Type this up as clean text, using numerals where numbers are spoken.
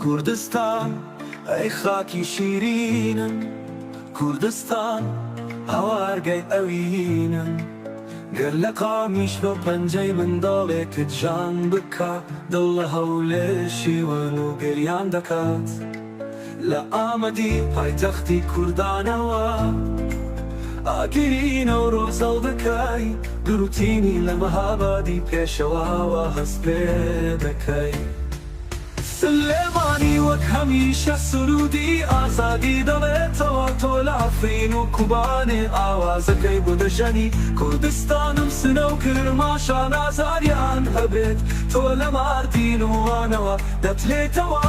کوردستان ئەی خاکی شیرینم، کوردستان هەوارگەی ئەوینم، گەر لە قامیش بە پەنجەی منداڵێکت جان بکە، دڵ لە هەولێشی وەن و گریان دەکات. لە ئامەدی پایتەختی کوردانەوە ئاگرینە و ڕۆزەڵ دەکەی، گروتینی لە مەهابادی پێشەواوە هەست پێ دەکەی. سلێمانی وەک هەمیشە سرودی ئازادی دەڵێتەوە، تۆ لە ئەفرین و کوبانێ ئاوازەکەی بۆ دەژەنی. کوردستانم سنە و کرماشان ئازاریان هەبێت، تۆ لە ماردین وانەوە دەتلێتەوە.